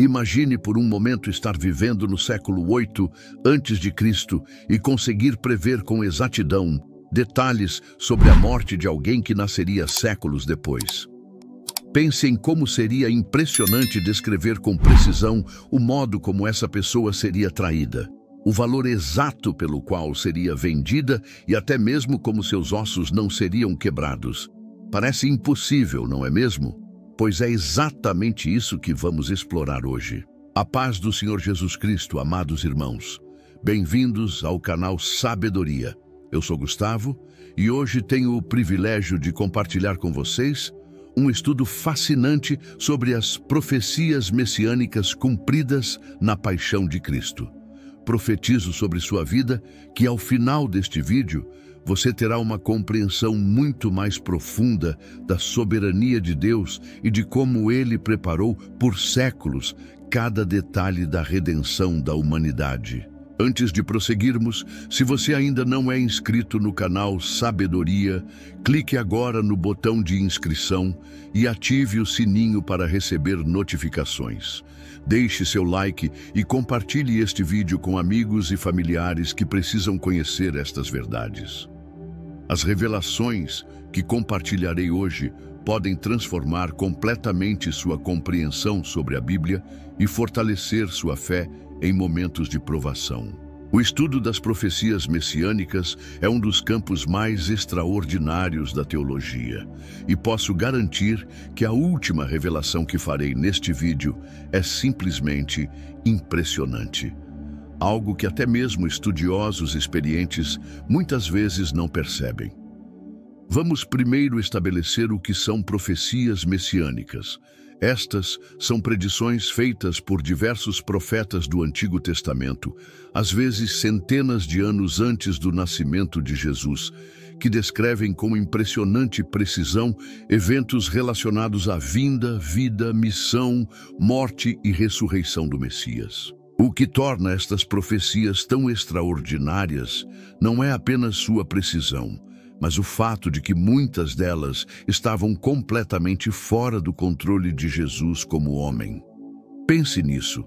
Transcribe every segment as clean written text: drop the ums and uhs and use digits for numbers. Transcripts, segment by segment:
Imagine por um momento estar vivendo no século 8 antes de Cristo e conseguir prever com exatidão detalhes sobre a morte de alguém que nasceria séculos depois. Pense em como seria impressionante descrever com precisão o modo como essa pessoa seria traída, o valor exato pelo qual seria vendida e até mesmo como seus ossos não seriam quebrados. Parece impossível, não é mesmo? Pois é exatamente isso que vamos explorar hoje. A paz do Senhor Jesus Cristo, amados irmãos. Bem-vindos ao canal Sabedoria. Eu sou Gustavo e hoje tenho o privilégio de compartilhar com vocês um estudo fascinante sobre as profecias messiânicas cumpridas na paixão de Cristo. Profetizo sobre sua vida que ao final deste vídeo você terá uma compreensão muito mais profunda da soberania de Deus e de como Ele preparou por séculos cada detalhe da redenção da humanidade. Antes de prosseguirmos, se você ainda não é inscrito no canal Sabedoria, clique agora no botão de inscrição e ative o sininho para receber notificações. Deixe seu like e compartilhe este vídeo com amigos e familiares que precisam conhecer estas verdades. As revelações que compartilharei hoje podem transformar completamente sua compreensão sobre a Bíblia e fortalecer sua fé em momentos de provação. O estudo das profecias messiânicas é um dos campos mais extraordinários da teologia, e posso garantir que a última revelação que farei neste vídeo é simplesmente impressionante. Algo que até mesmo estudiosos experientes muitas vezes não percebem. Vamos primeiro estabelecer o que são profecias messiânicas. Estas são predições feitas por diversos profetas do Antigo Testamento, às vezes centenas de anos antes do nascimento de Jesus, que descrevem com impressionante precisão eventos relacionados à vinda, vida, missão, morte e ressurreição do Messias. O que torna estas profecias tão extraordinárias não é apenas sua precisão, mas o fato de que muitas delas estavam completamente fora do controle de Jesus como homem. Pense nisso.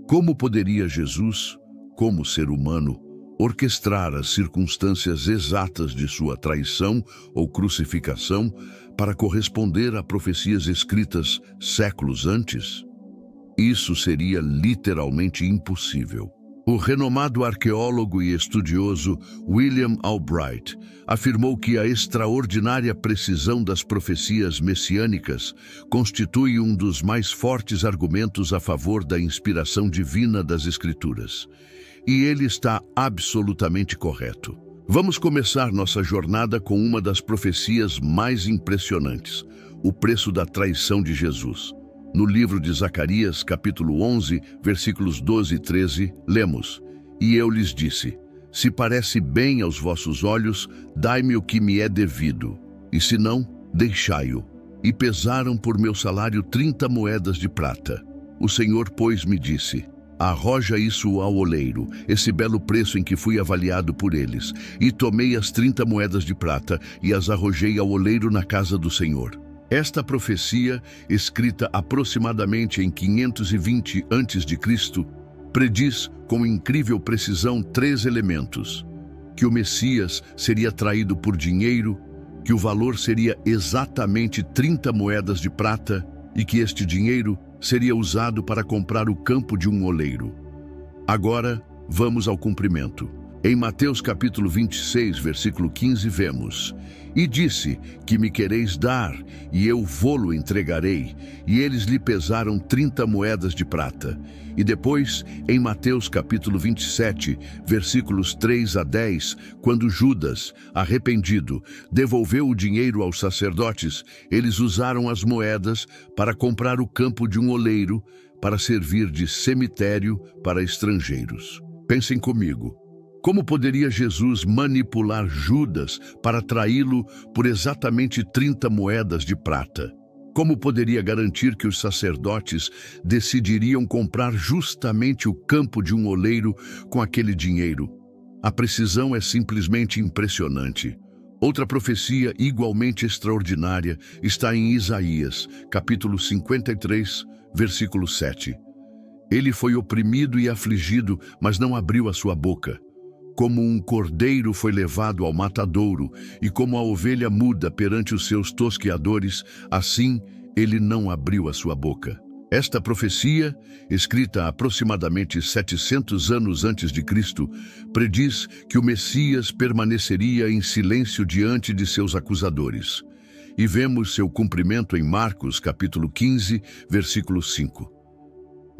Como poderia Jesus, como ser humano, orquestrar as circunstâncias exatas de sua traição ou crucificação para corresponder a profecias escritas séculos antes? Isso seria literalmente impossível. O renomado arqueólogo e estudioso William Albright afirmou que a extraordinária precisão das profecias messiânicas constitui um dos mais fortes argumentos a favor da inspiração divina das Escrituras. E ele está absolutamente correto. Vamos começar nossa jornada com uma das profecias mais impressionantes, o preço da traição de Jesus. No livro de Zacarias, capítulo 11, versículos 12 e 13, lemos: "E eu lhes disse, se parece bem aos vossos olhos, dai-me o que me é devido, e se não, deixai-o. E pesaram por meu salário 30 moedas de prata. O Senhor, pois, me disse, arroja isso ao oleiro, esse belo preço em que fui avaliado por eles. E tomei as 30 moedas de prata e as arrojei ao oleiro na casa do Senhor." Esta profecia, escrita aproximadamente em 520 a.C., prediz com incrível precisão 3 elementos: que o Messias seria traído por dinheiro, que o valor seria exatamente 30 moedas de prata e que este dinheiro seria usado para comprar o campo de um oleiro. Agora, vamos ao cumprimento. Em Mateus capítulo 26, versículo 15, vemos: "E disse, que me quereis dar, e eu vô-lo entregarei. E eles lhe pesaram 30 moedas de prata." E depois, em Mateus capítulo 27, versículos 3 a 10, quando Judas, arrependido, devolveu o dinheiro aos sacerdotes, eles usaram as moedas para comprar o campo de um oleiro, para servir de cemitério para estrangeiros. Pensem comigo. Como poderia Jesus manipular Judas para traí-lo por exatamente 30 moedas de prata? Como poderia garantir que os sacerdotes decidiriam comprar justamente o campo de um oleiro com aquele dinheiro? A precisão é simplesmente impressionante. Outra profecia igualmente extraordinária está em Isaías, capítulo 53, versículo 7. Ele foi oprimido e afligido, mas não abriu a sua boca. Como um cordeiro foi levado ao matadouro, e como a ovelha muda perante os seus tosqueadores, assim ele não abriu a sua boca. Esta profecia, escrita aproximadamente 700 anos antes de Cristo, prediz que o Messias permaneceria em silêncio diante de seus acusadores. E vemos seu cumprimento em Marcos, capítulo 15, versículo 5.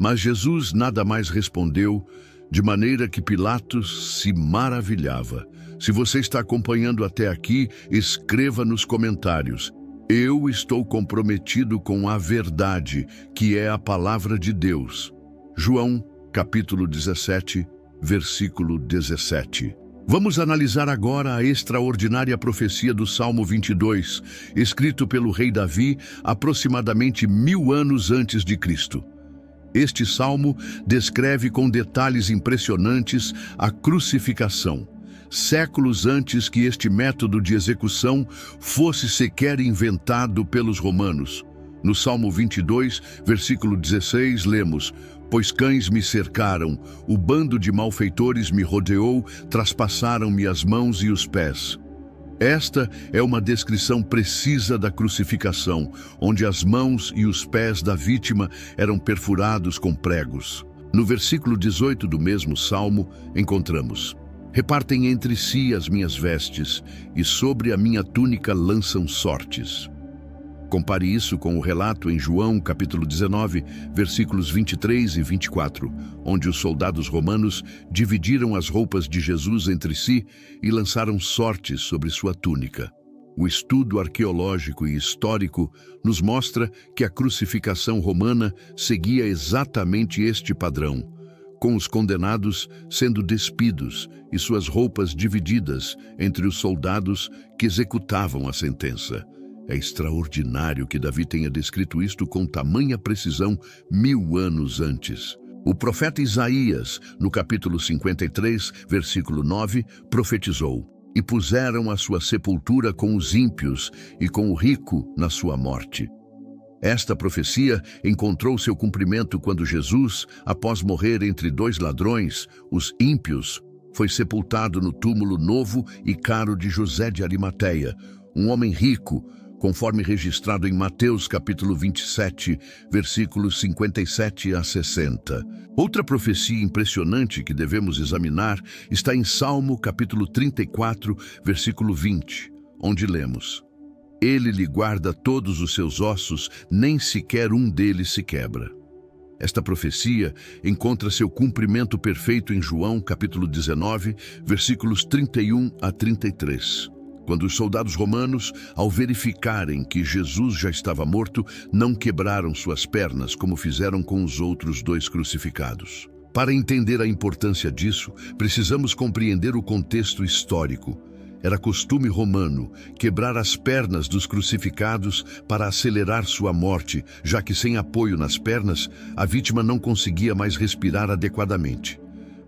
Mas Jesus nada mais respondeu, de maneira que Pilatos se maravilhava. Se você está acompanhando até aqui, escreva nos comentários. Eu estou comprometido com a verdade, que é a palavra de Deus. João, capítulo 17, versículo 17. Vamos analisar agora a extraordinária profecia do Salmo 22, escrito pelo rei Davi aproximadamente 1000 anos antes de Cristo. Este salmo descreve com detalhes impressionantes a crucificação, séculos antes que este método de execução fosse sequer inventado pelos romanos. No Salmo 22, versículo 16, lemos: Pois cães me cercaram, o bando de malfeitores me rodeou, traspassaram-me as mãos e os pés. Esta é uma descrição precisa da crucificação, onde as mãos e os pés da vítima eram perfurados com pregos. No versículo 18 do mesmo salmo, encontramos: Repartem entre si as minhas vestes, e sobre a minha túnica lançam sortes. Compare isso com o relato em João, capítulo 19, versículos 23 e 24, onde os soldados romanos dividiram as roupas de Jesus entre si e lançaram sortes sobre sua túnica. O estudo arqueológico e histórico nos mostra que a crucificação romana seguia exatamente este padrão, com os condenados sendo despidos e suas roupas divididas entre os soldados que executavam a sentença. É extraordinário que Davi tenha descrito isto com tamanha precisão 1000 anos antes. O profeta Isaías, no capítulo 53, versículo 9, profetizou: E puseram a sua sepultura com os ímpios e com o rico na sua morte. Esta profecia encontrou seu cumprimento quando Jesus, após morrer entre 2 ladrões, os ímpios, foi sepultado no túmulo novo e caro de José de Arimateia, um homem rico, conforme registrado em Mateus capítulo 27, versículos 57 a 60. Outra profecia impressionante que devemos examinar está em Salmo capítulo 34, versículo 20, onde lemos: Ele lhe guarda todos os seus ossos, nem sequer um deles se quebra. Esta profecia encontra seu cumprimento perfeito em João capítulo 19, versículos 31 a 33. Quando os soldados romanos, ao verificarem que Jesus já estava morto, não quebraram suas pernas, como fizeram com os outros 2 crucificados. Para entender a importância disso, precisamos compreender o contexto histórico. Era costume romano quebrar as pernas dos crucificados para acelerar sua morte, já que sem apoio nas pernas, a vítima não conseguia mais respirar adequadamente.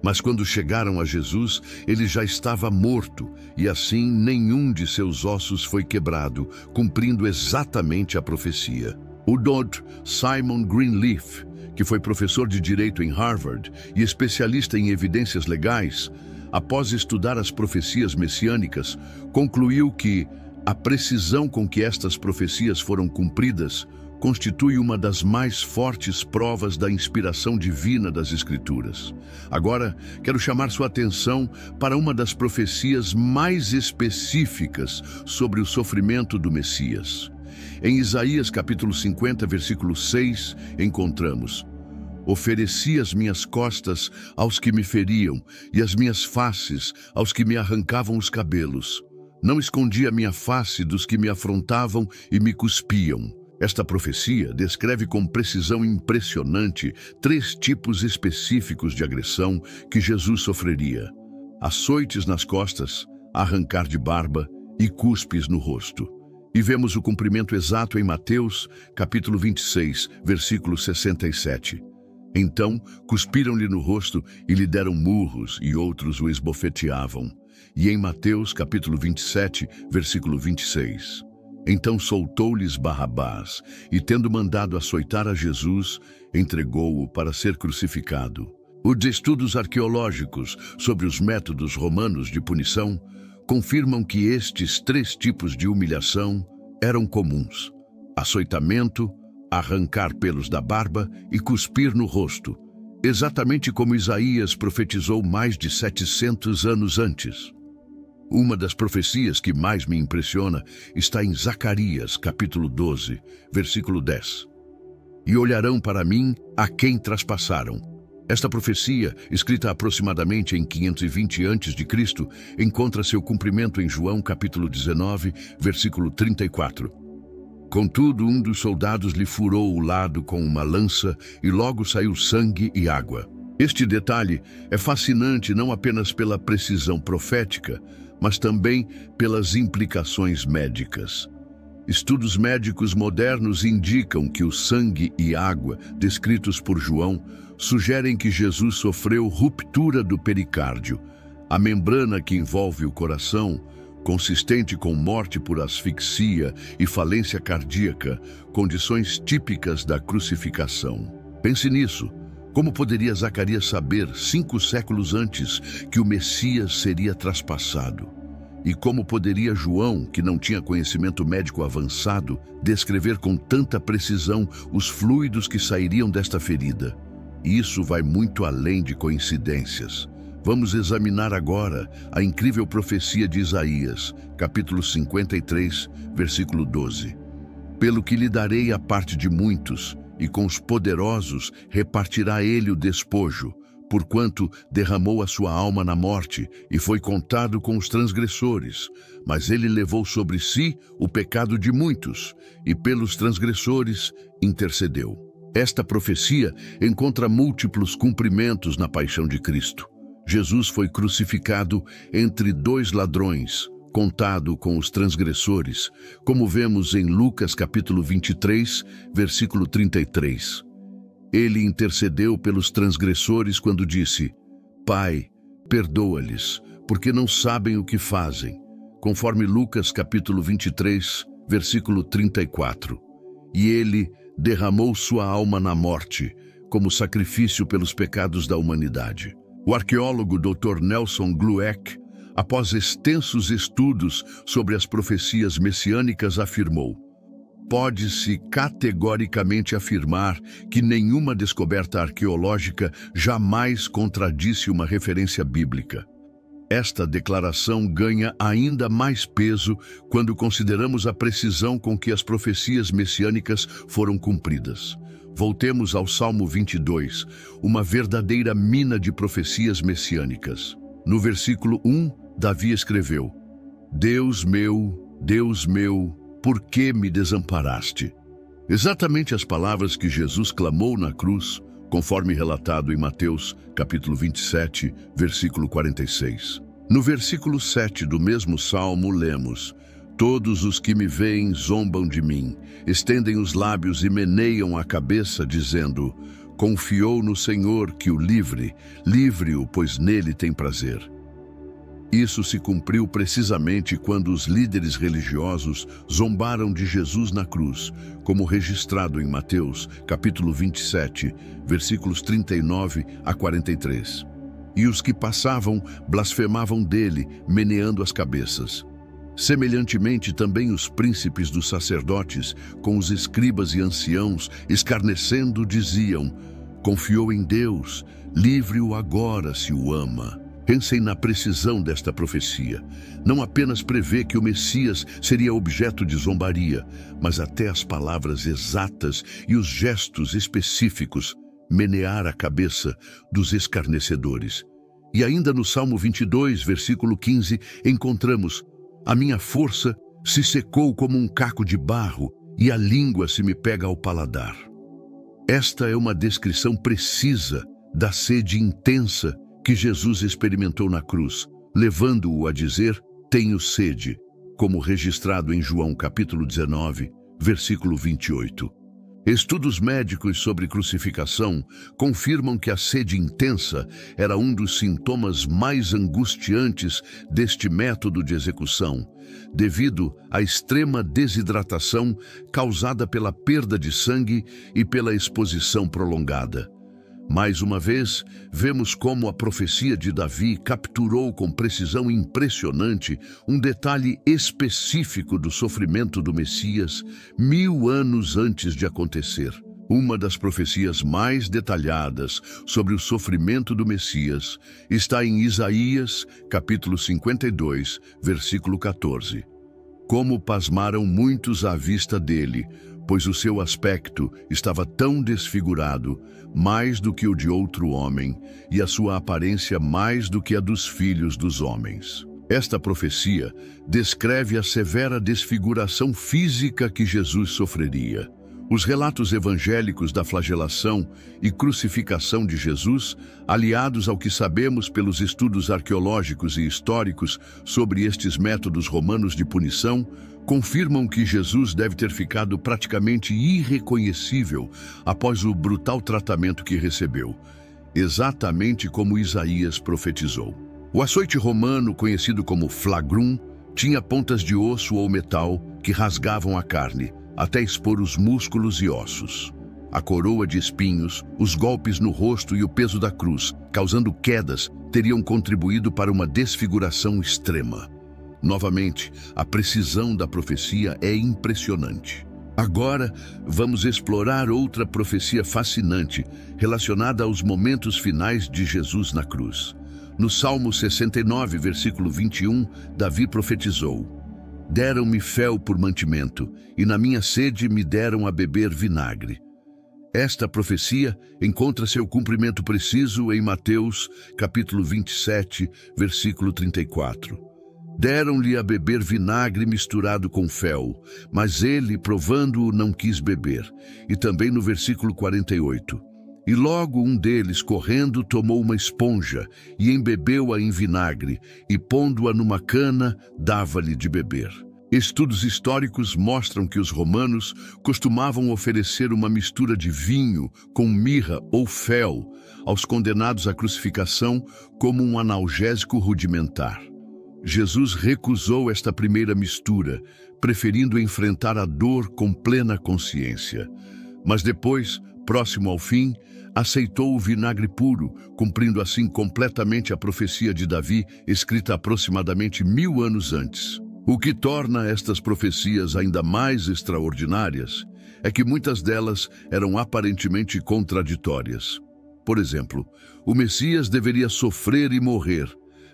Mas quando chegaram a Jesus, ele já estava morto, e assim nenhum de seus ossos foi quebrado, cumprindo exatamente a profecia. O Dr. Simon Greenleaf, que foi professor de Direito em Harvard e especialista em evidências legais, após estudar as profecias messiânicas, concluiu que a precisão com que estas profecias foram cumpridas constitui uma das mais fortes provas da inspiração divina das Escrituras. Agora, quero chamar sua atenção para uma das profecias mais específicas sobre o sofrimento do Messias. Em Isaías capítulo 50, versículo 6, encontramos: Ofereci as minhas costas aos que me feriam e as minhas faces aos que me arrancavam os cabelos. Não escondi a minha face dos que me afrontavam e me cuspiam. Esta profecia descreve com precisão impressionante 3 tipos específicos de agressão que Jesus sofreria: açoites nas costas, arrancar de barba e cuspes no rosto. E vemos o cumprimento exato em Mateus, capítulo 26, versículo 67. Então, cuspiram-lhe no rosto e lhe deram murros, e outros o esbofeteavam. E em Mateus, capítulo 27, versículo 26. Então soltou-lhes Barrabás e, tendo mandado açoitar a Jesus, entregou-o para ser crucificado. Os estudos arqueológicos sobre os métodos romanos de punição confirmam que estes 3 tipos de humilhação eram comuns: açoitamento, arrancar pelos da barba e cuspir no rosto, exatamente como Isaías profetizou mais de 700 anos antes. Uma das profecias que mais me impressiona está em Zacarias, capítulo 12, versículo 10. E olharão para mim a quem traspassaram. Esta profecia, escrita aproximadamente em 520 a.C., encontra seu cumprimento em João, capítulo 19, versículo 34. Contudo, um dos soldados lhe furou o lado com uma lança e logo saiu sangue e água. Este detalhe é fascinante não apenas pela precisão profética, mas também pelas implicações médicas. Estudos médicos modernos indicam que o sangue e água descritos por João sugerem que Jesus sofreu ruptura do pericárdio, a membrana que envolve o coração, consistente com morte por asfixia e falência cardíaca, condições típicas da crucificação. Pense nisso. Como poderia Zacarias saber 5 séculos antes que o Messias seria traspassado? E como poderia João, que não tinha conhecimento médico avançado, descrever com tanta precisão os fluidos que sairiam desta ferida? Isso vai muito além de coincidências. Vamos examinar agora a incrível profecia de Isaías, capítulo 53, versículo 12. Pelo que lhe darei a parte de muitos, e com os poderosos repartirá ele o despojo, porquanto derramou a sua alma na morte e foi contado com os transgressores. Mas ele levou sobre si o pecado de muitos, e pelos transgressores intercedeu. Esta profecia encontra múltiplos cumprimentos na paixão de Cristo. Jesus foi crucificado entre 2 ladrões, contado com os transgressores, como vemos em Lucas capítulo 23, versículo 33. Ele intercedeu pelos transgressores quando disse: Pai, perdoa-lhes, porque não sabem o que fazem, conforme Lucas capítulo 23, versículo 34. E ele derramou sua alma na morte, como sacrifício pelos pecados da humanidade. O arqueólogo Dr. Nelson Glueck, após extensos estudos sobre as profecias messiânicas, afirmou: pode-se categoricamente afirmar que nenhuma descoberta arqueológica jamais contradisse uma referência bíblica. Esta declaração ganha ainda mais peso quando consideramos a precisão com que as profecias messiânicas foram cumpridas. Voltemos ao Salmo 22, uma verdadeira mina de profecias messiânicas. No versículo 1, Davi escreveu: Deus meu, por que me desamparaste? Exatamente as palavras que Jesus clamou na cruz, conforme relatado em Mateus, capítulo 27, versículo 46. No versículo 7 do mesmo salmo, lemos: Todos os que me veem zombam de mim, estendem os lábios e meneiam a cabeça, dizendo: Confiou no Senhor que o livre, livre-o, pois nele tem prazer. Isso se cumpriu precisamente quando os líderes religiosos zombaram de Jesus na cruz, como registrado em Mateus, capítulo 27, versículos 39 a 43. E os que passavam blasfemavam dele, meneando as cabeças. Semelhantemente, também os príncipes dos sacerdotes, com os escribas e anciãos, escarnecendo, diziam: Confiou em Deus, livre-o agora se o ama. Pensem na precisão desta profecia. Não apenas prevê que o Messias seria objeto de zombaria, mas até as palavras exatas e os gestos específicos, menear a cabeça dos escarnecedores. E ainda no Salmo 22, versículo 15, encontramos: A minha força se secou como um caco de barro, e a língua se me pega ao paladar. Esta é uma descrição precisa da sede intensa que Jesus experimentou na cruz, levando-o a dizer: tenho sede, como registrado em João capítulo 19, versículo 28. Estudos médicos sobre crucificação confirmam que a sede intensa era um dos sintomas mais angustiantes deste método de execução, devido à extrema desidratação causada pela perda de sangue e pela exposição prolongada. Mais uma vez, vemos como a profecia de Davi capturou com precisão impressionante um detalhe específico do sofrimento do Messias 1000 anos antes de acontecer. Uma das profecias mais detalhadas sobre o sofrimento do Messias está em Isaías, capítulo 52, versículo 14. Como pasmaram muitos à vista dele, pois o seu aspecto estava tão desfigurado, mais do que o de outro homem, e a sua aparência mais do que a dos filhos dos homens. Esta profecia descreve a severa desfiguração física que Jesus sofreria. Os relatos evangélicos da flagelação e crucificação de Jesus, aliados ao que sabemos pelos estudos arqueológicos e históricos sobre estes métodos romanos de punição, confirmam que Jesus deve ter ficado praticamente irreconhecível após o brutal tratamento que recebeu, exatamente como Isaías profetizou. O açoite romano, conhecido como flagrum, tinha pontas de osso ou metal que rasgavam a carne, até expor os músculos e ossos. A coroa de espinhos, os golpes no rosto e o peso da cruz, causando quedas, teriam contribuído para uma desfiguração extrema. Novamente, a precisão da profecia é impressionante. Agora, vamos explorar outra profecia fascinante relacionada aos momentos finais de Jesus na cruz. No Salmo 69, versículo 21, Davi profetizou: "Deram-me fel por mantimento, e na minha sede me deram a beber vinagre." Esta profecia encontra seu cumprimento preciso em Mateus, capítulo 27, versículo 34. Deram-lhe a beber vinagre misturado com fel, mas ele, provando-o, não quis beber. E também no versículo 48. E logo um deles, correndo, tomou uma esponja e embebeu-a em vinagre, e pondo-a numa cana, dava-lhe de beber. Estudos históricos mostram que os romanos costumavam oferecer uma mistura de vinho com mirra ou fel aos condenados à crucificação como um analgésico rudimentar. Jesus recusou esta primeira mistura, preferindo enfrentar a dor com plena consciência. Mas depois, próximo ao fim, aceitou o vinagre puro, cumprindo assim completamente a profecia de Davi, escrita aproximadamente 1000 anos antes. O que torna estas profecias ainda mais extraordinárias é que muitas delas eram aparentemente contraditórias. Por exemplo, o Messias deveria sofrer e morrer,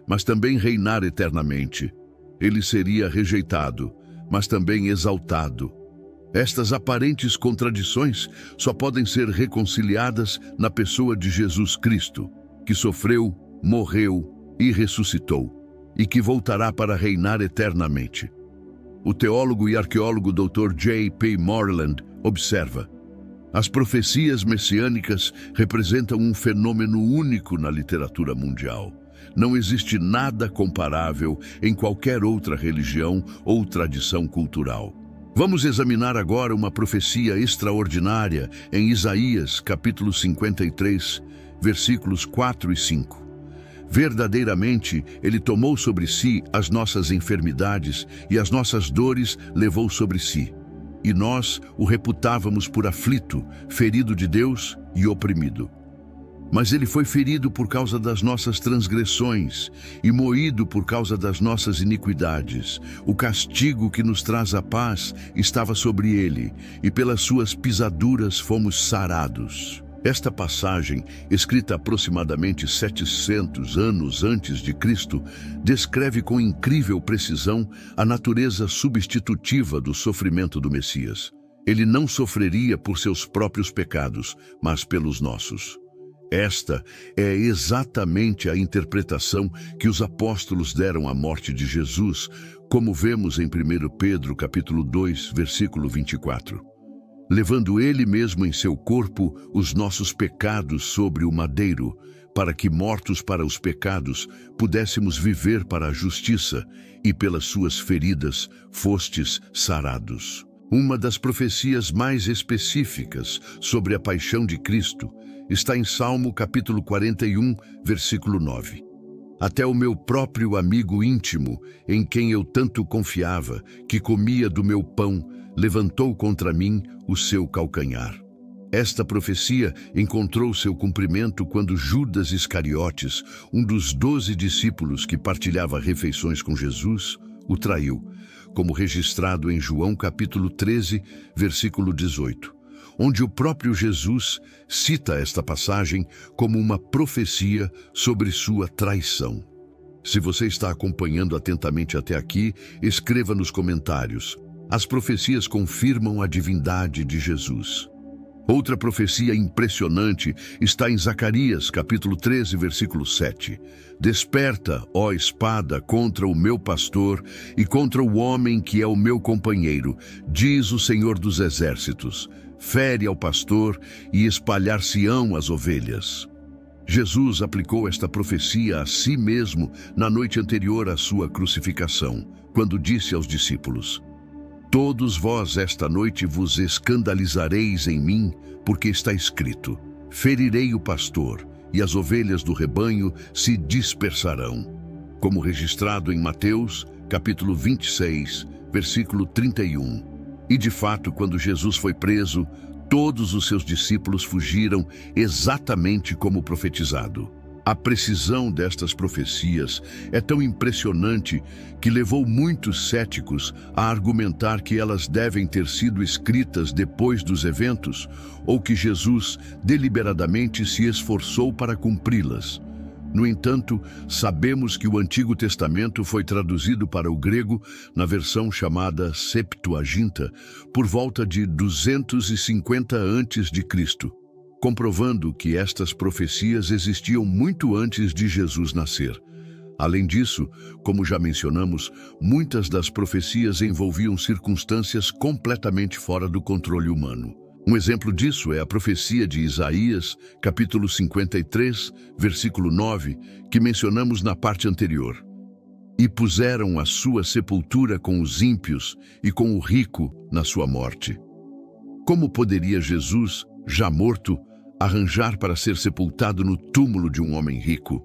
mas também reinar eternamente. Ele seria rejeitado, mas também exaltado. Estas aparentes contradições só podem ser reconciliadas na pessoa de Jesus Cristo, que sofreu, morreu e ressuscitou, e que voltará para reinar eternamente. O teólogo e arqueólogo Dr. J. P. Moreland observa: as profecias messiânicas representam um fenômeno único na literatura mundial. Não existe nada comparável em qualquer outra religião ou tradição cultural. Vamos examinar agora uma profecia extraordinária em Isaías, capítulo 53, versículos 4 e 5. Verdadeiramente, ele tomou sobre si as nossas enfermidades e as nossas dores levou sobre si. E nós o reputávamos por aflito, ferido de Deus e oprimido. Mas ele foi ferido por causa das nossas transgressões e moído por causa das nossas iniquidades. O castigo que nos traz a paz estava sobre ele, e pelas suas pisaduras fomos sarados. Esta passagem, escrita aproximadamente 700 anos antes de Cristo, descreve com incrível precisão a natureza substitutiva do sofrimento do Messias. Ele não sofreria por seus próprios pecados, mas pelos nossos. Esta é exatamente a interpretação que os apóstolos deram à morte de Jesus, como vemos em 1 Pedro capítulo 2, versículo 24. Levando ele mesmo em seu corpo os nossos pecados sobre o madeiro, para que, mortos para os pecados, pudéssemos viver para a justiça, e pelas suas feridas fostes sarados. Uma das profecias mais específicas sobre a paixão de Cristo está em Salmo capítulo 41, versículo 9. Até o meu próprio amigo íntimo, em quem eu tanto confiava, que comia do meu pão, levantou contra mim o seu calcanhar. Esta profecia encontrou seu cumprimento quando Judas Iscariotes, um dos 12 discípulos que partilhava refeições com Jesus, o traiu, como registrado em João capítulo 13, versículo 18, onde o próprio Jesus cita esta passagem como uma profecia sobre sua traição. Se você está acompanhando atentamente até aqui, escreva nos comentários. As profecias confirmam a divindade de Jesus. Outra profecia impressionante está em Zacarias, capítulo 13, versículo 7. Desperta, ó espada, contra o meu pastor e contra o homem que é o meu companheiro, diz o Senhor dos Exércitos. Fere ao pastor e espalhar-se-ão as ovelhas. Jesus aplicou esta profecia a si mesmo na noite anterior à sua crucificação, quando disse aos discípulos: Todos vós esta noite vos escandalizareis em mim, porque está escrito: ferirei o pastor, e as ovelhas do rebanho se dispersarão. Como registrado em Mateus, capítulo 26, versículo 31. E de fato, quando Jesus foi preso, todos os seus discípulos fugiram exatamente como profetizado. A precisão destas profecias é tão impressionante que levou muitos céticos a argumentar que elas devem ter sido escritas depois dos eventos ou que Jesus deliberadamente se esforçou para cumpri-las. No entanto, sabemos que o Antigo Testamento foi traduzido para o grego na versão chamada Septuaginta por volta de 250 a.C., comprovando que estas profecias existiam muito antes de Jesus nascer. Além disso, como já mencionamos, muitas das profecias envolviam circunstâncias completamente fora do controle humano. Um exemplo disso é a profecia de Isaías, capítulo 53, versículo 9, que mencionamos na parte anterior. E puseram a sua sepultura com os ímpios e com o rico na sua morte. Como poderia Jesus, já morto, arranjar para ser sepultado no túmulo de um homem rico?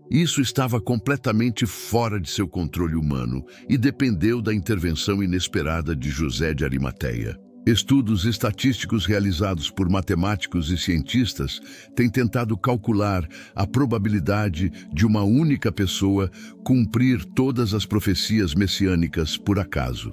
Isso estava completamente fora de seu controle humano e dependeu da intervenção inesperada de José de Arimateia. Estudos estatísticos realizados por matemáticos e cientistas têm tentado calcular a probabilidade de uma única pessoa cumprir todas as profecias messiânicas por acaso.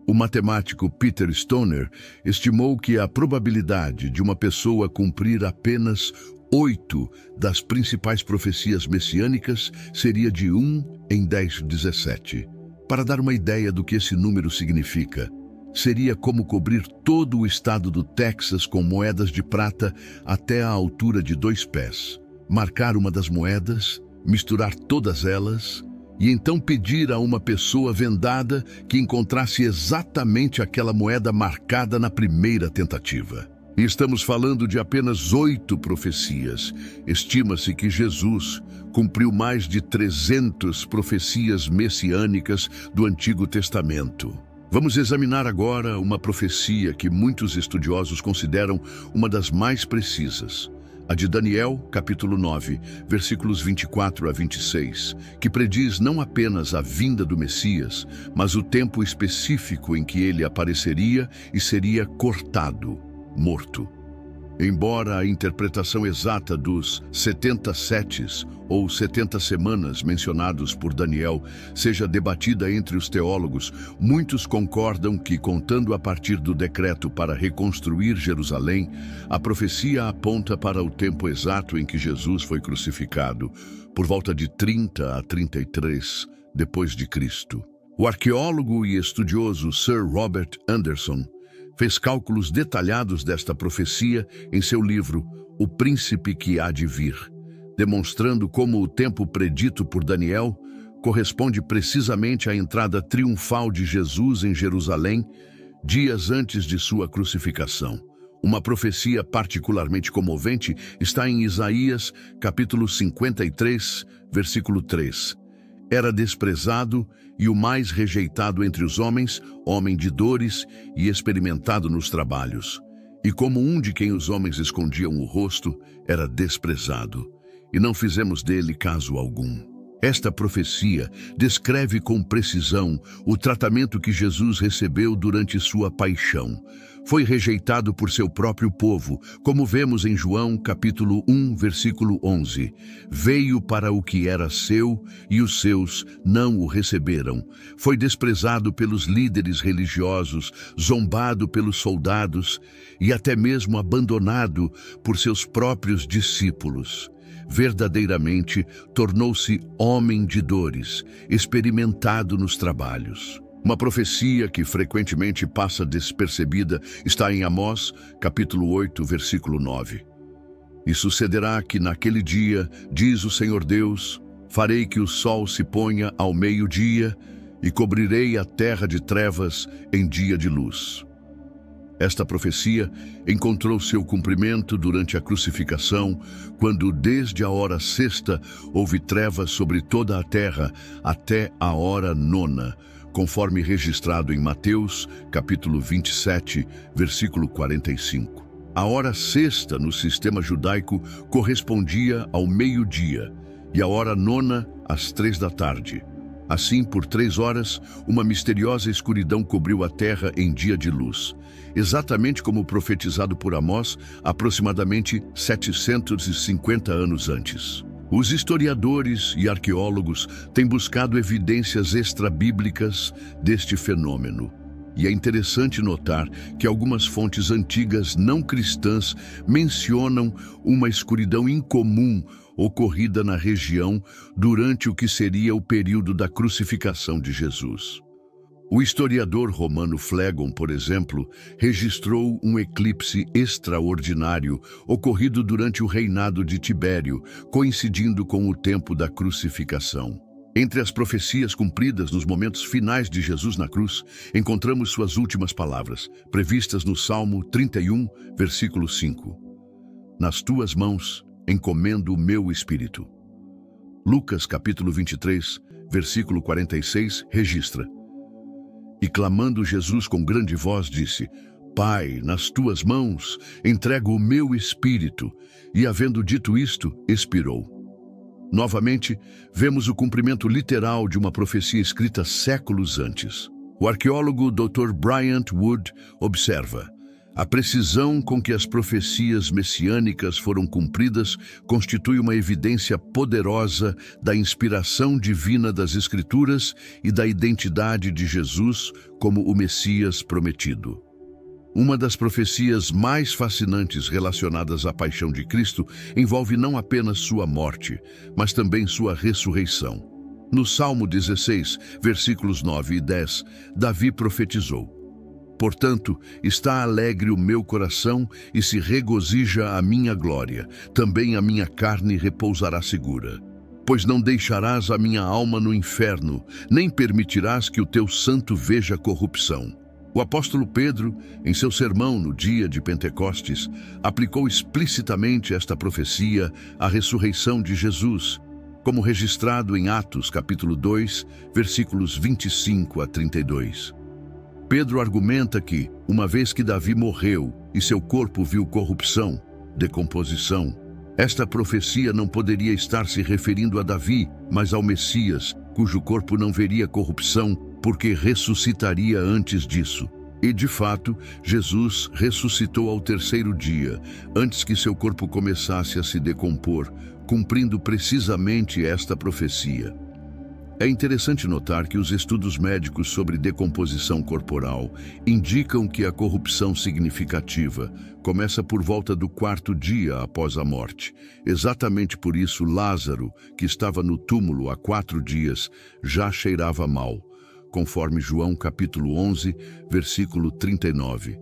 O matemático Peter Stoner estimou que a probabilidade de uma pessoa cumprir apenas 8 das principais profecias messiânicas seria de 1 em 10/17. Para dar uma ideia do que esse número significa, seria como cobrir todo o estado do Texas com moedas de prata até a altura de 2 pés, marcar uma das moedas, misturar todas elas e então pedir a uma pessoa vendada que encontrasse exatamente aquela moeda marcada na primeira tentativa. E estamos falando de apenas 8 profecias. Estima-se que Jesus cumpriu mais de 300 profecias messiânicas do Antigo Testamento. Vamos examinar agora uma profecia que muitos estudiosos consideram uma das mais precisas. A de Daniel, capítulo 9, versículos 24 a 26, que prediz não apenas a vinda do Messias, mas o tempo específico em que ele apareceria e seria cortado, morto. Embora a interpretação exata dos 70 setes ou 70 semanas mencionados por Daniel seja debatida entre os teólogos, muitos concordam que, contando a partir do decreto para reconstruir Jerusalém, a profecia aponta para o tempo exato em que Jesus foi crucificado, por volta de 30 a 33 depois de Cristo. O arqueólogo e estudioso Sir Robert Anderson fez cálculos detalhados desta profecia em seu livro O Príncipe que Há de Vir, demonstrando como o tempo predito por Daniel corresponde precisamente à entrada triunfal de Jesus em Jerusalém, dias antes de sua crucificação. Uma profecia particularmente comovente está em Isaías, capítulo 53, versículo 3. Era desprezado e o mais rejeitado entre os homens, homem de dores e experimentado nos trabalhos. E como um de quem os homens escondiam o rosto, era desprezado, e não fizemos dele caso algum. Esta profecia descreve com precisão o tratamento que Jesus recebeu durante sua paixão. Foi rejeitado por seu próprio povo, como vemos em João capítulo 1, versículo 11. Veio para o que era seu e os seus não o receberam. Foi desprezado pelos líderes religiosos, zombado pelos soldados e até mesmo abandonado por seus próprios discípulos. Verdadeiramente tornou-se homem de dores, experimentado nos trabalhos. Uma profecia que frequentemente passa despercebida está em Amós, capítulo 8, versículo 9. E sucederá que naquele dia, diz o Senhor Deus, farei que o sol se ponha ao meio-dia e cobrirei a terra de trevas em dia de luz. Esta profecia encontrou seu cumprimento durante a crucificação, quando desde a hora sexta houve trevas sobre toda a terra até a hora nona, conforme registrado em Mateus, capítulo 27, versículo 45. A hora sexta no sistema judaico correspondia ao meio-dia e a hora nona às 3 da tarde. Assim, por 3 horas, uma misteriosa escuridão cobriu a terra em dia de luz, exatamente como profetizado por Amós, aproximadamente 750 anos antes. Os historiadores e arqueólogos têm buscado evidências extrabíblicas deste fenômeno. E é interessante notar que algumas fontes antigas não cristãs mencionam uma escuridão incomum ocorrida na região durante o que seria o período da crucificação de Jesus. O historiador romano Flegon, por exemplo, registrou um eclipse extraordinário ocorrido durante o reinado de Tibério, coincidindo com o tempo da crucificação. Entre as profecias cumpridas nos momentos finais de Jesus na cruz, encontramos suas últimas palavras, previstas no Salmo 31, versículo 5. Nas tuas mãos encomendo o meu espírito. Lucas capítulo 23, versículo 46, registra: E clamando Jesus com grande voz disse: Pai, nas tuas mãos entrego o meu espírito. E havendo dito isto, expirou. Novamente, vemos o cumprimento literal de uma profecia escrita séculos antes. O arqueólogo Dr. Bryant Wood observa: a precisão com que as profecias messiânicas foram cumpridas constitui uma evidência poderosa da inspiração divina das Escrituras e da identidade de Jesus como o Messias prometido. Uma das profecias mais fascinantes relacionadas à paixão de Cristo envolve não apenas sua morte, mas também sua ressurreição. No Salmo 16, versículos 9 e 10, Davi profetizou: Portanto, está alegre o meu coração e se regozija a minha glória. Também a minha carne repousará segura. Pois não deixarás a minha alma no inferno, nem permitirás que o teu santo veja corrupção. O apóstolo Pedro, em seu sermão no dia de Pentecostes, aplicou explicitamente esta profecia à ressurreição de Jesus, como registrado em Atos capítulo 2, versículos 25 a 32. Pedro argumenta que, uma vez que Davi morreu e seu corpo viu corrupção, decomposição, esta profecia não poderia estar se referindo a Davi, mas ao Messias, cujo corpo não veria corrupção, porque ressuscitaria antes disso. E, de fato, Jesus ressuscitou ao 3º dia, antes que seu corpo começasse a se decompor, cumprindo precisamente esta profecia. É interessante notar que os estudos médicos sobre decomposição corporal indicam que a corrupção significativa começa por volta do 4º dia após a morte. Exatamente por isso, Lázaro, que estava no túmulo há 4 dias, já cheirava mal, conforme João capítulo 11, versículo 39.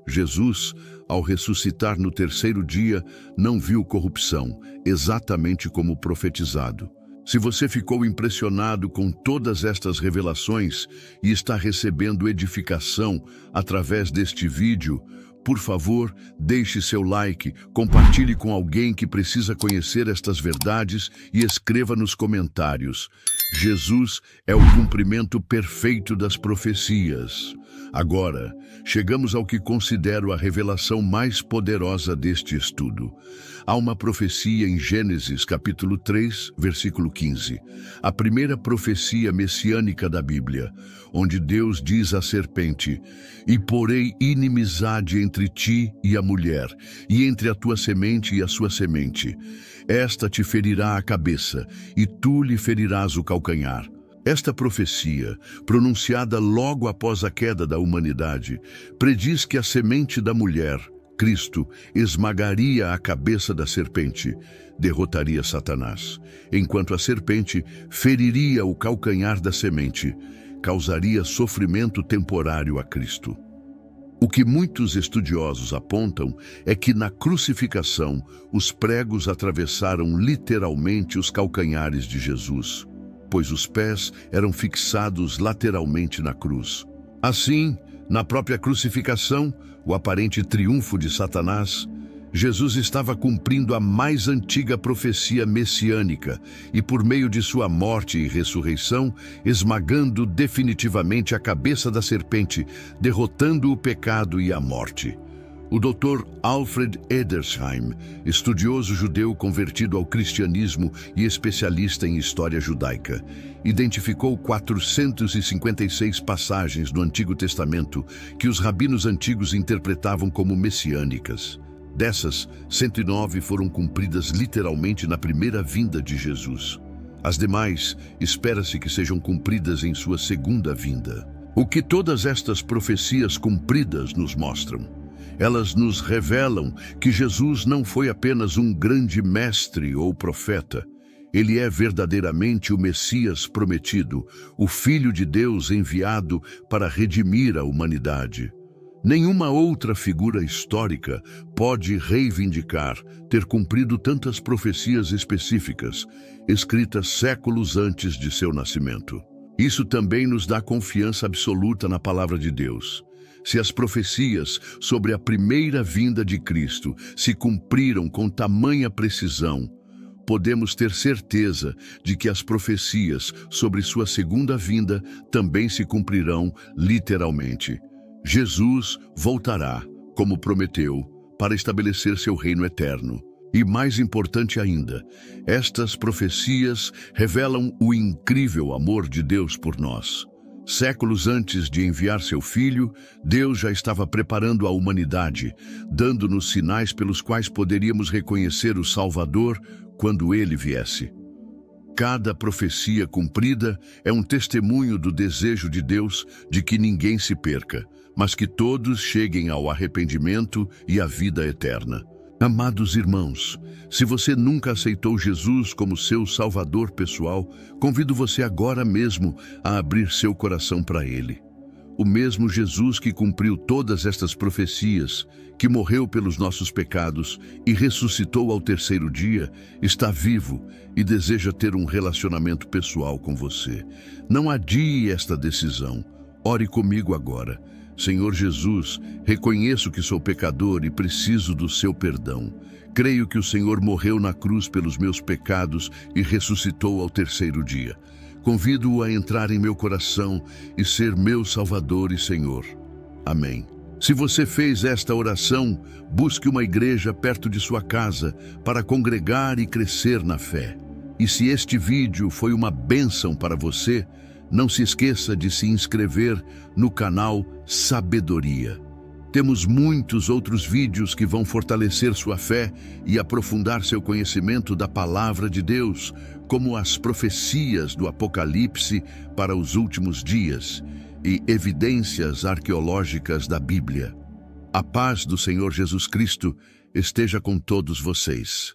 Jesus, ao ressuscitar no 3º dia, não viu corrupção, exatamente como profetizado. Se você ficou impressionado com todas estas revelações e está recebendo edificação através deste vídeo, por favor, deixe seu like, compartilhe com alguém que precisa conhecer estas verdades e escreva nos comentários: Jesus é o cumprimento perfeito das profecias. Agora, chegamos ao que considero a revelação mais poderosa deste estudo. Há uma profecia em Gênesis capítulo 3, versículo 15, a primeira profecia messiânica da Bíblia, onde Deus diz à serpente: "E porei inimizade entre ti e a mulher, e entre a tua semente e a sua semente. Esta te ferirá a cabeça, e tu lhe ferirás o calcanhar." Esta profecia, pronunciada logo após a queda da humanidade, prediz que a semente da mulher, Cristo, esmagaria a cabeça da serpente, derrotaria Satanás, enquanto a serpente feriria o calcanhar da semente, causaria sofrimento temporário a Cristo. O que muitos estudiosos apontam é que na crucificação, os pregos atravessaram literalmente os calcanhares de Jesus, pois os pés eram fixados lateralmente na cruz. Assim, na própria crucificação, o aparente triunfo de Satanás, Jesus estava cumprindo a mais antiga profecia messiânica e, por meio de sua morte e ressurreição, esmagando definitivamente a cabeça da serpente, derrotando o pecado e a morte. O Dr. Alfred Edersheim, estudioso judeu convertido ao cristianismo e especialista em história judaica, identificou 456 passagens do Antigo Testamento que os rabinos antigos interpretavam como messiânicas. Dessas, 109 foram cumpridas literalmente na primeira vinda de Jesus. As demais, espera-se que sejam cumpridas em sua segunda vinda. O que todas estas profecias cumpridas nos mostram? Elas nos revelam que Jesus não foi apenas um grande mestre ou profeta. Ele é verdadeiramente o Messias prometido, o Filho de Deus enviado para redimir a humanidade. Nenhuma outra figura histórica pode reivindicar ter cumprido tantas profecias específicas, escritas séculos antes de seu nascimento. Isso também nos dá confiança absoluta na palavra de Deus. Se as profecias sobre a primeira vinda de Cristo se cumpriram com tamanha precisão, podemos ter certeza de que as profecias sobre sua segunda vinda também se cumprirão literalmente. Jesus voltará, como prometeu, para estabelecer seu reino eterno. E mais importante ainda, estas profecias revelam o incrível amor de Deus por nós. Séculos antes de enviar seu Filho, Deus já estava preparando a humanidade, dando-nos sinais pelos quais poderíamos reconhecer o Salvador quando ele viesse. Cada profecia cumprida é um testemunho do desejo de Deus de que ninguém se perca, mas que todos cheguem ao arrependimento e à vida eterna. Amados irmãos, se você nunca aceitou Jesus como seu Salvador pessoal, convido você agora mesmo a abrir seu coração para Ele. O mesmo Jesus que cumpriu todas estas profecias, que morreu pelos nossos pecados e ressuscitou ao terceiro dia, está vivo e deseja ter um relacionamento pessoal com você. Não adie esta decisão. Ore comigo agora. Senhor Jesus, reconheço que sou pecador e preciso do seu perdão. Creio que o Senhor morreu na cruz pelos meus pecados e ressuscitou ao terceiro dia. Convido-o a entrar em meu coração e ser meu Salvador e Senhor. Amém. Se você fez esta oração, busque uma igreja perto de sua casa para congregar e crescer na fé. E se este vídeo foi uma bênção para você, não se esqueça de se inscrever no canal Sabedoria. Temos muitos outros vídeos que vão fortalecer sua fé e aprofundar seu conhecimento da Palavra de Deus, como as profecias do Apocalipse para os últimos dias e evidências arqueológicas da Bíblia. A paz do Senhor Jesus Cristo esteja com todos vocês.